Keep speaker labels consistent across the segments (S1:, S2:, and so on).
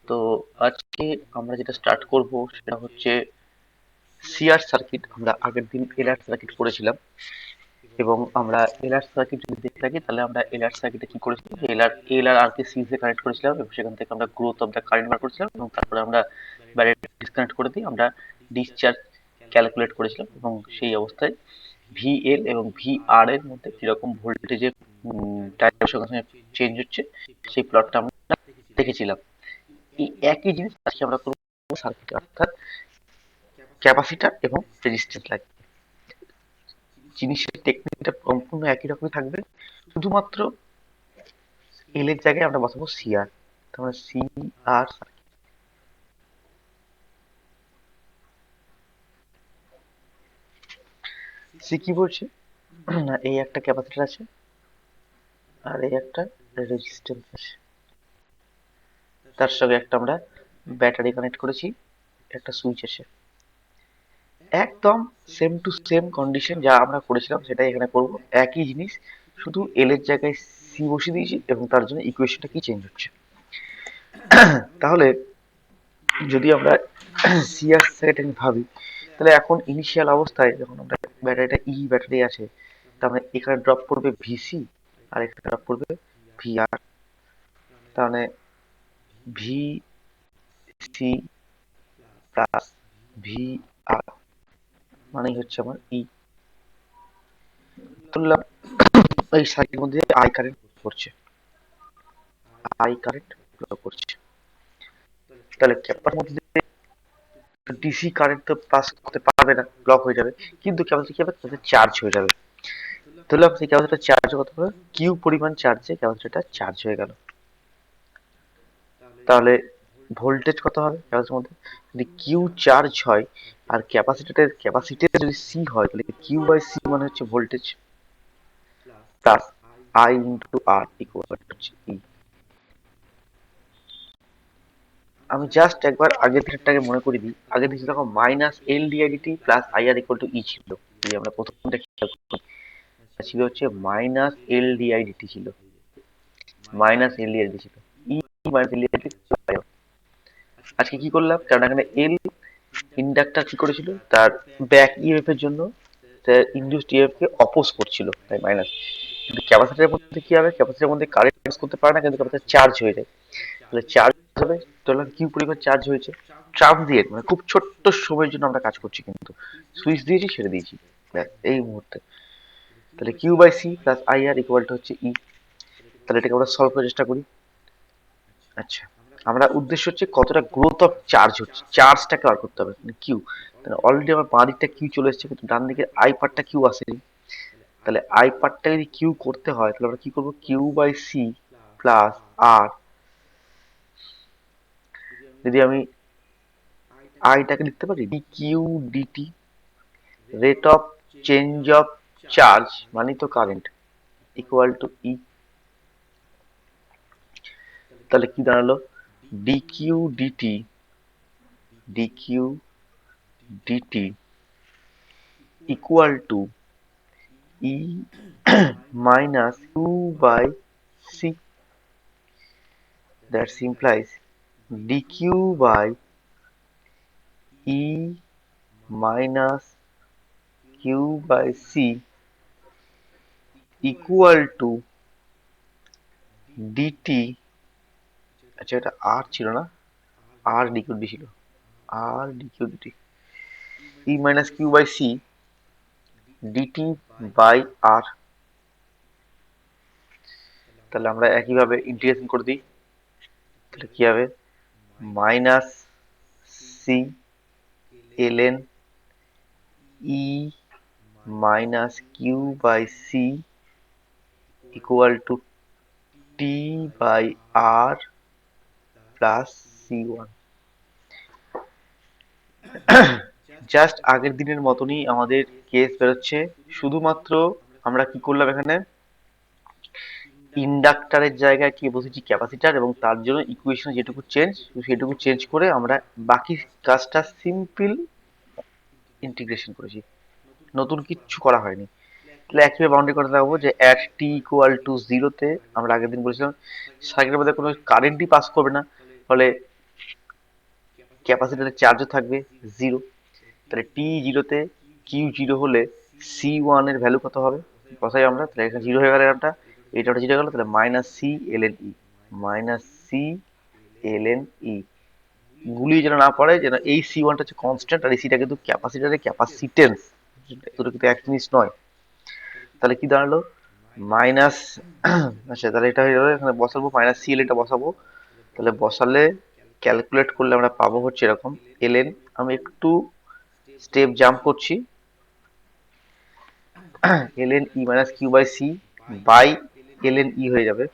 S1: তো আজকে আমরা যেটা স্টার্ট করব সেটা হচ্ছে সিআর সার্কিট। আমরা আগের দিন এলআর সার্কিট পড়েছিলাম এবং আমরা এলআর সার্কিট যদি দেখে থাকি তাহলে আমরা এলআর সার্কিটে কি করেছিলাম, যে এলআর আর কে সিরিজে কানেক্ট করেছিলাম এবং সেখান থেকে আমরা গ্রোথ অফ দ্য কারেন্ট বার করেছিলাম এবং তারপরে আমরা ব্যাটারি ডিসকানেক্ট করে দিয়ে আমরা ডিসচার্জ ক্যালকুলেট করেছিলাম এবং সেই অবস্থায় ভিএল এবং ভিআর এর মধ্যে কিরকম ভোল্টেজের টাইমের সঙ্গে সঙ্গে চেঞ্জ হচ্ছে সেই প্লটটা আমরা দেখেছিলাম। এই একই জিনিস আজকে আমরা করবো সার্কিটে, অর্থাৎ ক্যাপাসিটর এবং রেজিস্ট্যান্স লাগে। জিনিসের টেকনিকটা সম্পূর্ণ একই রকমই থাকবে, শুধুমাত্র এল এর জায়গায় আমরা বসাবো সিআর। তাহলে সি আর সি কি বলছে না, এই একটা ক্যাপাসিটর আছে আর এই একটা রেজিস্ট্যান্স আছে, তার সঙ্গে একটা আমরা ব্যাটারি কানেক্ট করেছি, একটা সুইচ আছে। একদম সেম টু সেম কন্ডিশন যা আমরা করেছিলাম সেটাই এখানে করব, একই জিনিস, শুধু এল এর জায়গায় সি বসিয়ে দিয়েছি এবং তার জন্য ইকুয়েশনটা কি চেঞ্জ হচ্ছে। তাহলে যদি আমরা সি আর সেট ভাবি, তাহলে এখন ইনিশিয়াল অবস্থায় যখন আমরা ব্যাটারিটা ব্যাটারি আছে, তার মানে এখানে ড্রপ পড়বে ভিসি আর এখানে ড্রপ পড়বে ভিআর। তার মানে ভি সি প্লাস ভি আর মানেই হচ্ছে আমার ধরলাম এই সার্কিটের মধ্যে আই কারেন্ট পড়ছে, আই কারেন্ট করছে। তাহলে ক্যাপার মধ্যে ডিসি কারেন্ট তো পাস করতে পারবে না, ব্লক হয়ে যাবে, কিন্তু ক্যাপাসিটি কি হবে, চার্জ হয়ে যাবে। ধরলাম সেই ক্যাপাসিটার চার্জ কত হবে, কিউ পরিমাণ চার্জে ক্যাপাসিটারটা চার্জ হয়ে গেল। তাহলে ভোল্টেজ কত হবে ক্যাপাসিটির মধ্যে, যদি কিউ চার্জ হয় আর ক্যাপাসিটির যদি সি হয়, তাহলে কিউ বাই সি মানে হচ্ছে voltage plus I into R equal হচ্ছে ই। আমি জাস্ট একবার আগের দিনটাকে মনে করে দিই। আগের দিন তখন minus L di dt plus IR equal to E ছিল। যদি আমরা প্রথমটা খেয়াল করি, ছিল হচ্ছে মাইনাস এল ডিআইডিটি ছিল, মাইনাস এল ডিআইডিটি ছিল, ই মাইনাস এল ডিআইডিটি। আজকে কি করলাম, কারণ এখানে এল ইন্ডাক্টর কি করেছিল, তার ব্যাক ইএফ এর জন্য ইন্ডিউসড ইএফ কে অপোজ করছিল, তাই মাইনাস। কিন্তু ক্যাপাসিটরের মধ্যে কি হবে, ক্যাপাসিটরের মধ্যে কারেন্ট পাস করতে পারে না, কিন্তু ক্যাপাসিটর চার্জ হয়ে যায়। তাহলে চার্জ হবে, ধরলাম কিউ পরিমাণ চার্জ হয়েছে, ট্রানজিয়েন্ট মানে খুব ছোট্ট সময়ের জন্য আমরা কাজ করছি, কিন্তু সুইচ দিয়েছি ছেড়ে দিয়েছি ব্যাস এই মুহূর্তে। তাহলে Q by C plus I R equal to হচ্ছে ই। তাহলে এটাকে আমরা সলভ করার চেষ্টা করি। আচ্ছা, আমরা উদ্দেশ্য হচ্ছে কতটা গ্রোথ অফ চার্জ হচ্ছে, চার্জটাকে বার করতে হবে, কিউ। তাহলে অলরেডি আমার বাঁ দিকটা কিউ চলে এসেছে, কিন্তু ডান দিকে আই পার্টটা কিউ আসেনি। তাহলে আই পার্টটা যদি কিউ করতে হয়, তাহলে আমরা কি করবো, Q by C plus R, যদি আমি আইটাকে লিখতে পারি D Q D T, rate of change of charge মানে তো কারেন্ট, ইকুয়াল টু ই। তাহলে কি দাঁড়ালো, D Q D T, D Q D T equal to E minus Q by C. That implies dq by e minus q by c equal to dt। আচ্ছা, এটা আর ছিল না, আর dq dt ছিল, আর dq dt e minus q by c dt by r। তাহলে আমরা একইভাবে integration করে দিই, তাহলে কি হবে, minus C ln e minus q by c equal to t by r plus C one. Just আগের দিনের মতনই আমাদের কেস বেরোচ্ছে, শুধুমাত্র আমরা কি করলাম, এখানে ইন্ডাক্টরের জায়গায় কি বসেছি ক্যাপাসিটার, এবং তার জন্য ইকুয়েশন যেটুকু চেঞ্জ, সেটুকু চেঞ্জ করে আমরা বাকি কাজটা সিম্পল ইন্টিগ্রেশন করেছি, নতুন কিচ্ছু করা হয়নি। তাহলে একইভাবে বাউন্ডারি করতে থাকবো যে অ্যাট টি ইকুয়াল টু জিরোতে আমরা আগের দিন বলেছিলাম সার্কিটের মধ্যে কোনো কারেন্টই পাস করবে না, ফলে ক্যাপাসিটরের চার্জও থাকবে 0। তাহলে টি জিরোতে কিউ জিরো হলে সি ওয়ান এর ভ্যালু কত হবে বসাই আমরা। তাহলে এখানে জিরো হয়ে গেল, এটা জিরো গেল, তাহলে minus C L N E, minus C L N E. গুলিয়ে যেন না পড়ে, যেন এই সি ওয়ানটা হচ্ছে কনস্ট্যান্ট আর এই সিটা কিন্তু ক্যাপাসিটরের ক্যাপাসিটেন্স, দুটো কিন্তু এক জিনিস নয়। তাহলে কি দাঁড়ালো মাইনাস, আচ্ছা তাহলে এটা হয়ে যাবে, এখানে বসাবো মাইনাস সি এল এটা বসাবো। তাহলে বসালে ক্যালকুলেট করলে আমরা পাবো হচ্ছে এরকম এল এন। আমি একটু স্টেপ জাম্প করছি, L N E minus Q by C by L N E হয়ে যাবে,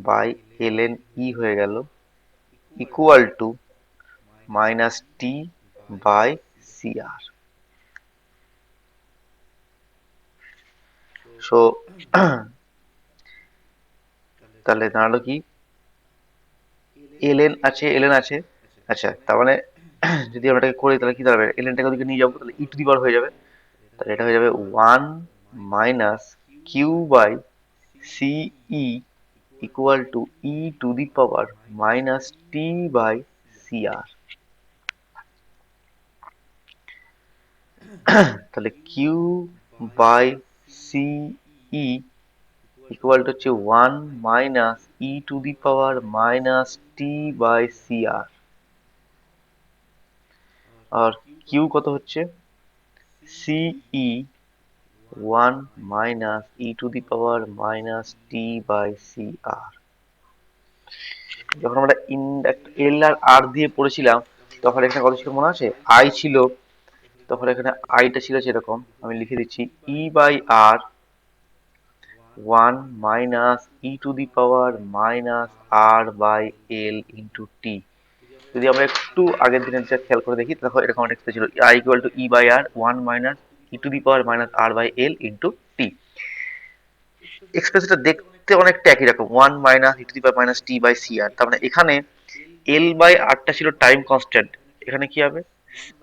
S1: বাই এল এন ই হয়ে গেল equal to minus T by C R. So তাহলে দাঁড়ালো কি এল এন আছে, এল এন আছে। আচ্ছা তার মানে যদি আমরা এটাকে করি তাহলে কি দাঁড়াবে, এল এনটাকে ওদিকে নিয়ে যাবো, তাহলে ই টু দি পাওয়ার হয়ে যাবে। তাহলে এটা হয়ে যাবে one minus Q by C E equal to E to the power minus T by C R. তাহলে Q by C E equal to হচ্ছে one minus E to the power minus T by C R. আর Q কত হচ্ছে CE one minus E to the power minus T by C R. যখন আমরা এল আর আর দিয়ে পড়েছিলাম তখন এখানে কত ছিল মনে আছে, আই ছিল। তখন এখানে আইটা ছিল যেরকম, আমি লিখে দিচ্ছি E by R one minus E to the power minus R by L into T. যদি আমরা একটু আগের দিনের যা খেয়াল করে দেখি তখন এরকম একটা ছিল I equal to E by R one minus E to the power minus R by L into T. এক্সপ্রেশনটা দেখতে অনেকটা একই রকম, one minus E to the power minus T by C R. তার মানে এখানে এল বাই আরটা ছিল টাইম কনস্ট্যান্ট, এখানে কি হবে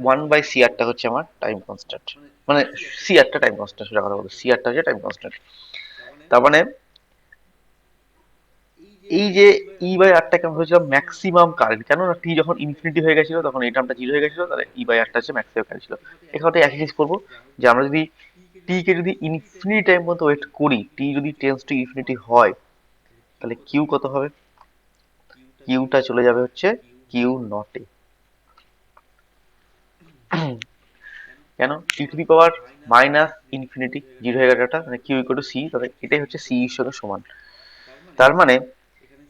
S1: ওয়ান বাই সি আরটা হচ্ছে আমার টাইম কনস্ট্যান্ট, মানে সি আরটা টাইম কনস্ট্যান্ট, সেটা কথা বলবো সি আরটা হচ্ছে টাইম কনস্ট্যান্ট। তার মানে এই যে ই বাই আরটাকে আমরা হয়েছিলাম ম্যাক্সিমাম কারেন্ট, কেন না টি যখন ইনফিনিটি হয়ে গেছিল তখন এই টার্মটা জিরো হয়ে গেছিল, তাহলে ই বাই আরটা হচ্ছে ম্যাক্সিমাম কারেন্ট ছিল। এখানে একই জিনিস করবো, যে আমরা যদি টি কে যদি ইনফিনিটি টাইম মতো ওয়েট করি, টি যদি টেন্স টু ইনফিনিটি হয় তাহলে কিউ কত হবে, কিউটা চলে যাবে হচ্ছে কিউ নটে। কেন T to the power minus infinity zero হয়ে গেছে, মানে কিউ ইকুয়াল টু সি, তাহলে এটাই হচ্ছে সি এর সঙ্গে সমান। তার মানে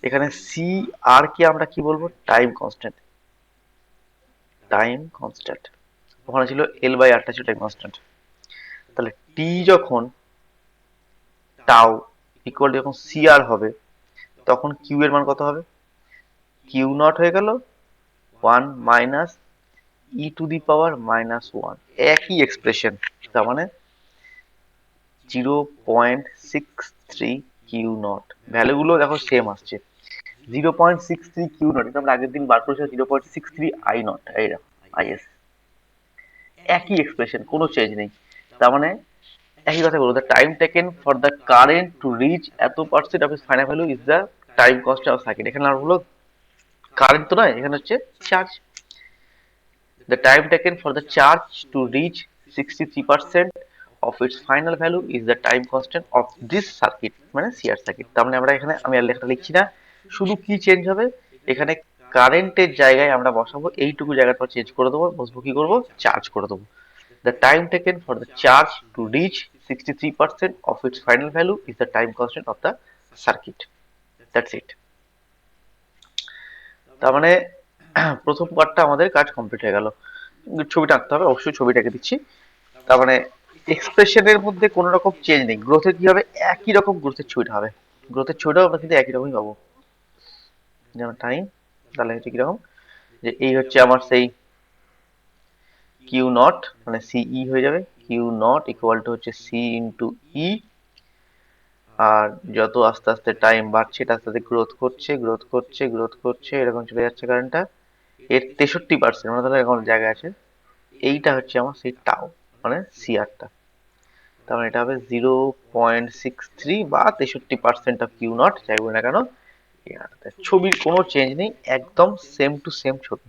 S1: এখানে সি আর কে আমরা কি বলবো, টাইম কনস্ট্যান্ট, টাইম কনস্ট্যান্ট। ওখানে ছিল এল বাই আরটা ছিল টাইম কনস্ট্যান্ট। তাহলে টি যখন টাও ইকুয়াল যখন সি আর হবে তখন কিউ এর মান কত হবে, কিউ নট হয়ে গেল one minus E to the power minus one, একই এক্সপ্রেশন। তার মানে 0.63 কিউ নট, ভ্যালুগুলো দেখো সেম আসছে। 0.63 কিউ নট, এটা আমরা আগের দিন বার করেছিলাম 0.63 আই নট, এই আইএস, একই এক্সপ্রেশন, কোনো চেঞ্জ নেই। তার মানে একই কথা বলবো, the time taken for the current to reach এত percent of its final value is the time constant of circuit. এখানে আর হলো কারেন্ট তো নয়, এখানে হচ্ছে charge. The time taken for the charge to reach 63% of its final value is the time constant of this circuit, মানে CR circuit. তার মানে আমরা এখানে আমি আর লেখাটা লিখছি না, শুধু কি চেঞ্জ হবে এখানে কারেন্টের জায়গায় আমরা বসাবো এইটুকু জায়গাটা চেঞ্জ করে দেবো, বসবো কি করবো চার্জ করে দেবো। The time taken for the charge to reach 63% of its final value is the time constant of the circuit. That's it. তার মানে প্রথম পার্টটা আমাদের কাজ কমপ্লিট হয়ে গেল। ছবিটা আঁকতে হবে, অবশ্যই ছবিটাকে দিচ্ছি। তার মানে এক্সপ্রেশনের মধ্যে কোনো রকম চেঞ্জ নেই, গ্রোথের কি হবে একই রকম গ্রোথের ছবিটা হবে, গ্রোথের ছবিটাও আমরা কিন্তু একই রকমই পাবো। যেমন টাইম, তাহলে হচ্ছে কিরকম, যে এই হচ্ছে আমার সেই কিউ নট, মানে সিই হয়ে যাবে, কিউ নট ইকুয়াল টু হচ্ছে সি ইন্টু ই। আর যত আস্তে আস্তে টাইম বাড়ছে এটা আস্তে আস্তে গ্রোথ করছে গ্রোথ করছে গ্রোথ করছে, এরকম চলে যাচ্ছে কারেন্টটা। এর 63%, মানে তাহলে এখন জায়গায় আছে, এইটা হচ্ছে আমার সেই টাও, মানে সিআরটা। তার মানে এটা হবে 0.63 বা 63% অফ কিউ নট, যাই বলি না কেন, ছবির কোনো চেঞ্জ নেই, একদম সেম টু সেম ছবি।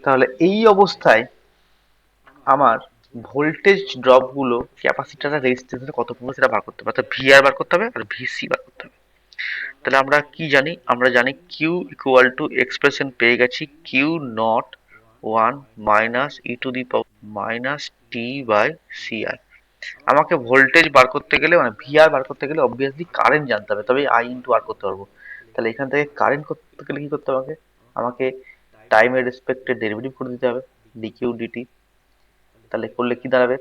S1: তাহলে এই অবস্থায় আমার ভোল্টেজ ড্রপ গুলো ক্যাপাসিটর আর রেজিস্ট্যান্সে কত পড়বে সেটা বার করতে হবে, অর্থাৎ ভিআর বার করতে হবে আর ভিসি বার করতে হবে। তাহলে আমরা কি জানি, আমরা জানি কিউ ইকুয়াল টু এক্সপ্রেশন পেয়ে গেছি Q naught one minus E to the power minus T by C R. আমাকে ভোল্টেজ বার করতে গেলে মানে ভিআর বার করতে গেলে অবভিয়াসলি কারেন্ট জানতে হবে, তবে আই ইন্টু আর করতে পারবো। তাহলে এখান থেকে কারেন্ট করতে গেলে কি করতে হবে, আমাকে টাইমের রেসপেক্টে ডেরিভেটিভ করে দিতে হবে ডিকিউ ডিটি। তাহলে করলে কি দাঁড়াবে,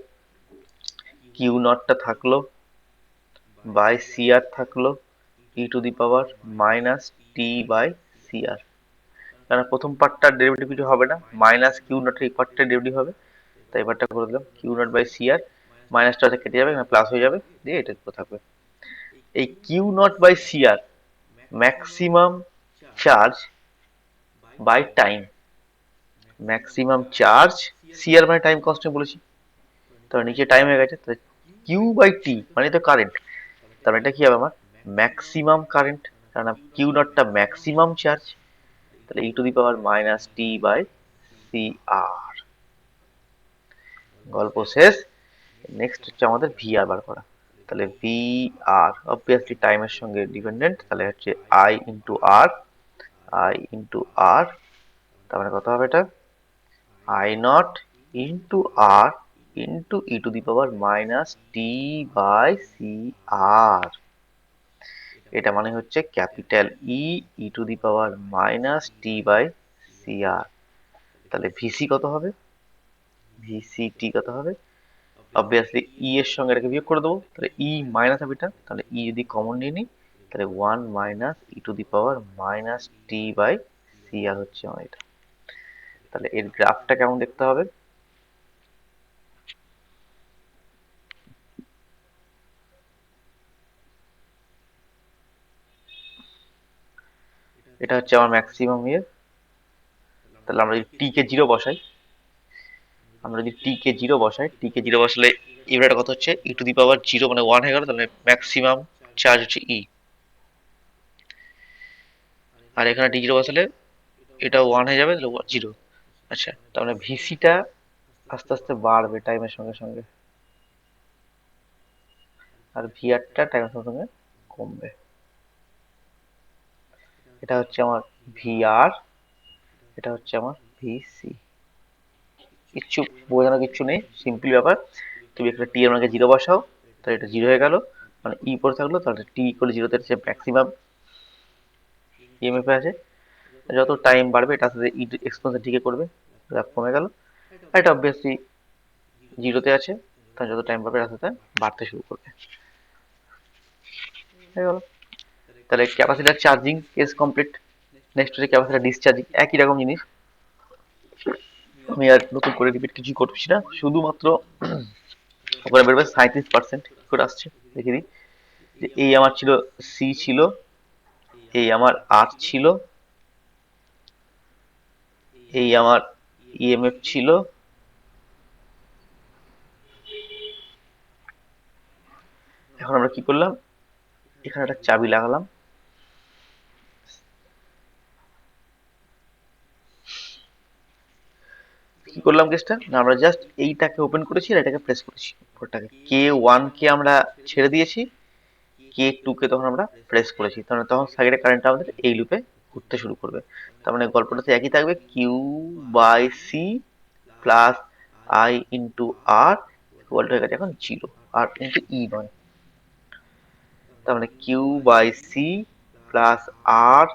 S1: কিউ নটটা থাকলো বাই সি আর থাকলো E to the power minus T by C R. কারণ প্রথম পার্টটার ডেরিভেটিভ কিছু হবে না, মাইনাস কিউ নটের এই পার্টটার ডেরিভেটিভ হবে। তাই এবারটা করে দিলাম কিউ নট বাই সি আর, মাইনাসটা কেটে যাবে, প্লাস হয়ে যাবে, দিয়ে এটা থাকবে। এই Q naught by C R maximum charge by time, maximum charge C R মানে টাইম কনস্ট্যান্ট বলেছি, তাহলে নিচে টাইম হয়ে গেছে, তাহলে কিউ বাই টি মানে তো কারেন্ট, তাহলে এটা কি হবে আমার ম্যাক্সিমাম কারেন্ট, কারণ কিউ নটটা ম্যাক্সিমাম চার্জ, তাহলে E to the power minus T by C R. গল্প শেষ। নেক্সট হচ্ছে আমাদের ভি আর বার করা। তাহলে ভি আর অবভিয়াসলি টাইমের সঙ্গে ডিপেন্ডেন্ট, তাহলে হচ্ছে I into R, I into R, তার মানে কত হবে এটা, I naught into R into E to the power minus T by C R. এটা মানে হচ্ছে capital E E to the power minus T by C R. তাহলে VC কত হবে, ভিসিটি কত হবে, অবভিয়াসলি ই এর সঙ্গে এটাকে বিয়োগ করে দেবো, তাহলে ই মাইনাস হবে এটা, তাহলে ই যদি কমন নিয়ে নিই তাহলে one minus E to the power minus T by C R হচ্ছে আমার এটা। তাহলে এর গ্রাফটা কেমন দেখতে হবে, এটা হচ্ছে আমার ম্যাক্সিমাম ইয়ে। তাহলে আমরা যদি টি কে জিরো বসাই, আমরা যদি টি কে জিরো বসাই, টি কে জিরো বসালে ইউনিটটা কত হচ্ছে ই টু দি পাওয়ার জিরো মানে ওয়ান হয়ে গেল, তাহলে ম্যাক্সিমাম চার্জ হচ্ছে ই, আর এখানে টি জিরো বসালে এটা ওয়ান হয়ে যাবে, তাহলে জিরো। আচ্ছা, তার মানে ভিসিটা আস্তে আস্তে বাড়বে টাইমের সঙ্গে সঙ্গে, আর ভিআরটা টাইমের সঙ্গে সঙ্গে কমবে। এটা হচ্ছে আমার ভিআর, এটা হচ্ছে আমার ভিসি। কিচ্ছু বোঝানোর কিচ্ছু নেই, সিম্পলি ব্যাপার। তুমি একটা টি এর মানকে জিরো বসাও, তাহলে এটা জিরো হয়ে গেল, মানে ই পড়ে থাকলো, তাহলে টি ইকুয়াল জিরোতে হচ্ছে ম্যাক্সিমাম ইএমএফ আছে। যত টাইম বাড়বে এটার সাথে ই এক্সপোনেনশিয়াল ডিকে করবে, গ্রাফ কমে গেল। আর এটা অবভিয়াসলি জিরোতে আছে, তাহলে যত টাইম বাড়বে এটার সাথে বাড়তে শুরু করবে, হয়ে গেল। তাহলে capacitor charging case complete. Next হচ্ছে ক্যাপাসিটার ডিসচার্জিং, একই রকম জিনিস। আমি আর নতুন করে রিপিট কিছু করছি না, শুধুমাত্র ওপরে বেরোবে 37% কি করে আসছে দেখে দিই। যে এই আমার ছিল সি ছিল, এই আমার আর ছিল, এই আমার ইএমএফ ছিল, এখন আমরা কি করলাম, এখানে একটা চাবি লাগালাম, কি করলাম কেসটা না, আমরা জাস্ট এইটাকে ওপেন করেছি আর এটাকে প্রেস করেছি, ওটাকে কে ওয়ান কে আমরা ছেড়ে দিয়েছি, কে টু কে তখন আমরা প্রেস করেছি, তাহলে তখন সাইডে কারেন্ট আমাদের এই লুপে ঘুরতে শুরু করবে। তার মানে গল্পটাতে একই থাকবে, Q by C plus I into R equal হয়ে গেছে এখন জিরো, আর কিন্তু ই নয়। তার মানে Q by C plus R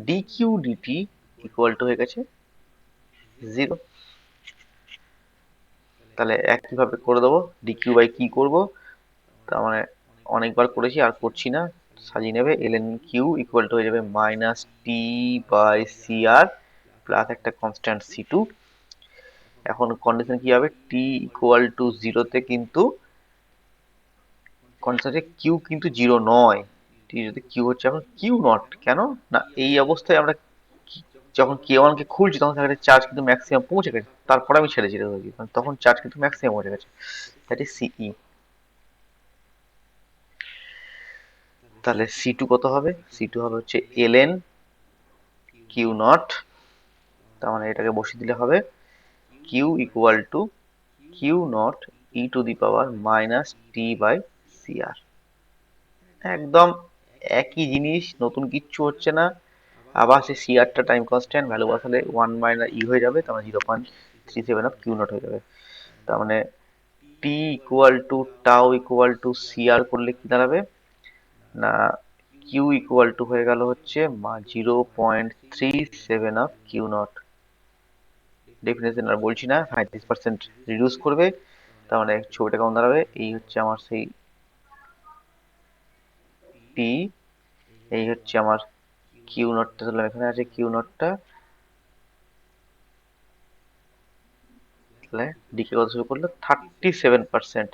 S1: D Q D T equal to হয়ে গেছে জিরো। তাহলে একইভাবে করে দেবো, ডি কিউ বাই কি করবো, তার মানে অনেকবার করেছি আর করছি না, সাজিয়ে নেবে, L N Q equal to হয়ে যাবে minus T by C R plus একটা কনস্ট্যান্ট সি টু। এখন কন্ডিশন কি হবে, টি ইকুয়াল টু জিরোতে কিন্তু কনস্ট্যান্টে কিউ কিন্তু জিরো নয়, টি যদি কিউ হচ্ছে এখন কিউ নট, কেন না এই অবস্থায় আমরা যখন কে ওয়ান কে খুলছি তখন সেখানে চার্জ কিন্তু ম্যাক্সিমাম পৌঁছে গেছে, তারপরে আমি ছেড়ে ছেড়ে হয়েছি, তখন চার্জ কিন্তু ম্যাক্সিমাম পৌঁছে গেছে, দ্যাট ইজ সিই। তাহলে সি টু কত হবে? সি টু হবে হচ্ছে এলএন কিউ নট, তার মানে এটাকে বসিয়ে দিলে হবে Q equal to Q naught E to the power minus T by C R. একদম একই জিনিস, নতুন কিচ্ছু হচ্ছে না। আবার সেই সি আরটা টাইম কনস্ট্যান্ট, ভ্যালু বসালে ওয়ান মাইনাস ই হয়ে যাবে, তার মানে 0.37 অফ কিউ নট হয়ে যাবে। তার মানে T equal to tau equal to C R করলে কি দাঁড়াবে না, কিউ ইকুয়াল টু হয়ে গেল হচ্ছে 0.37 অফ কিউ নট। ডেফিনেশন আর বলছি না, 35% রিডিউস করবে, তার মানে ছবিটা কেমন দাঁড়াবে, এই হচ্ছে আমার সেই পি, এই হচ্ছে আমার কিউ নটটা ধরলাম, এখানে আছে কিউ নটটা, তাহলে ডিকে কত শুরু করলো 37%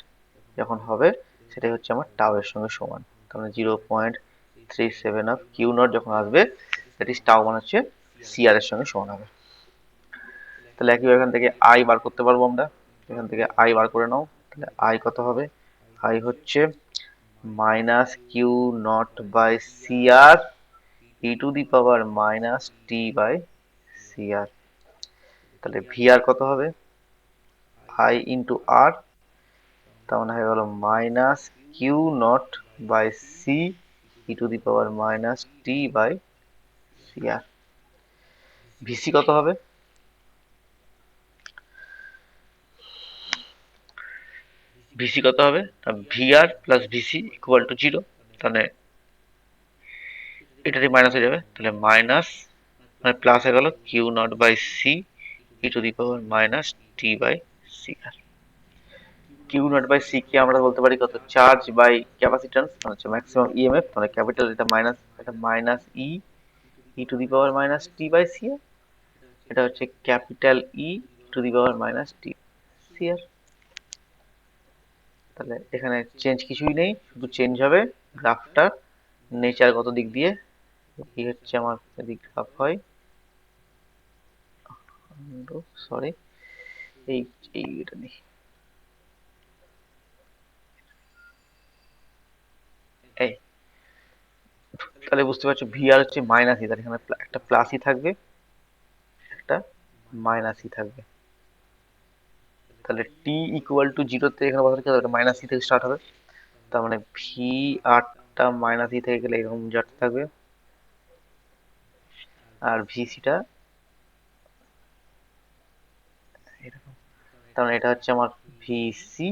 S1: যখন হবে, সেটাই হচ্ছে আমার টাও এর সঙ্গে সমান। তার মানে 0.37 অফ কিউ নট যখন আসবে, দ্যাট ইজ টাও মানে হচ্ছে সি আর এর সঙ্গে সমান হবে। তাহলে একইভাবে এখান থেকে আই বার করতে পারবো আমরা, এখান থেকে আই বার করে নাও। তাহলে আই কত হবে? আই হচ্ছে minus Q naught by C R E to the power minus T by C R. তাহলে ভি আর কত হবে? আই ইন্টু আর, তার মানে হয়ে গেল minus Q naught by C E to the power minus T by C R. V C কত হবে? V C কত হবে? V R plus V C equal to zero, তাহলে এটা দিয়ে মাইনাস হয়ে যাবে, তাহলে মাইনাস মানে প্লাস হয়ে গেল Q naught by C E to the power minus T by C R. Q naught by C কে আমরা বলতে পারি কত, চার্জ বাই ক্যাপাসিট্যান্স, হচ্ছে ম্যাক্সিমাম ইএমএফ, তাহলে ক্যাপিটাল এটা minus E E to the power minus T by C R, এটা হচ্ছে capital E to the power minus T C R. তাহলে এখানে চেঞ্জ কিছুই নেই, শুধু চেঞ্জ হবে গ্রাফটার নেচার কত দিক দিয়ে, কি হচ্ছে আমার যদি গ্রাফ হয়, সরি এই এই এটা নেই, এই তাহলে বুঝতে পারছো ভি আর হচ্ছে মাইনাস ই, তাহলে এখানে একটা প্লাসই থাকবে, একটা মাইনাসই থাকবে। তাহলে টি ইকুয়াল টু জিরোতে এখানে বসালে কি হবে, মাইনাস ই থেকে স্টার্ট হবে, তার মানে ভি আরটা মাইনাস ই থেকে গেলে এরকম যাতে থাকবে, আর ভিসিটা এরকম, তার মানে এটা হচ্ছে আমার ভিসি,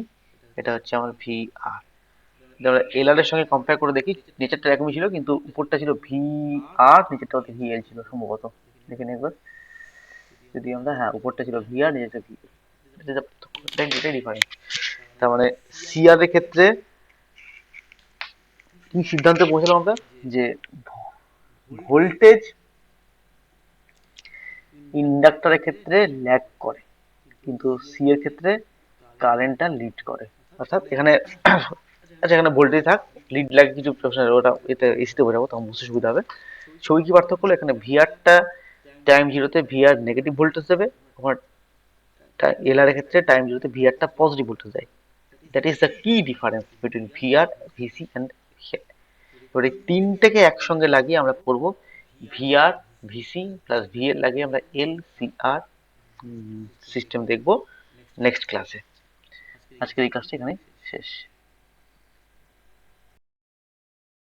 S1: এটা হচ্ছে আমার ভি আর। এল আর এর সঙ্গে কম্পেয়ার করে দেখি, নিচেরটা এরকমই ছিল কিন্তু উপরটা ছিল ভি আর, নিচেরটা হচ্ছে ভি এল ছিল সম্ভবত, দেখে নিই একবার। যদি আমরা, হ্যাঁ উপরটা ছিল ভি আর, নিচেরটা ভি এল, এটাই ডিফারেন্স। তার মানে সি আর এর ক্ষেত্রে কি সিদ্ধান্তে পৌঁছলাম আমরা, যে ভোল্টেজ ইন্ডাক্টরের ক্ষেত্রে ল্যাগ করে, কিন্তু সি এর ক্ষেত্রে কারেন্টটা লিড করে। অর্থাৎ এখানে আচ্ছা এখানে ভোল্টেজ থাক, লিড ল্যাগ কিছু প্রশ্ন, ওটা এতে এসিতে বোঝাবো, তখন বুঝতে সুবিধা হবে। ছবি কি পার্থক্য হলো, এখানে ভিআরটা টাইম জিরোতে ভিআর নেগেটিভ ভোল্টেজ দেবে, আমার এল আর এর ক্ষেত্রে টাইম জিরোতে ভিআরটা পজিটিভ ভোল্টেজ দেয়। দ্যাট ইজ দ্য কি difference between VR, VC and VL. এবার এই তিনটেকে একসঙ্গে লাগিয়ে আমরা করব ভিআর ভিসি প্লাস ভিএল লাগিয়ে আমরা এল সি আর সিস্টেম দেখব নেক্সট ক্লাসে। আজকের এই ক্লাসটা এখানে শেষ।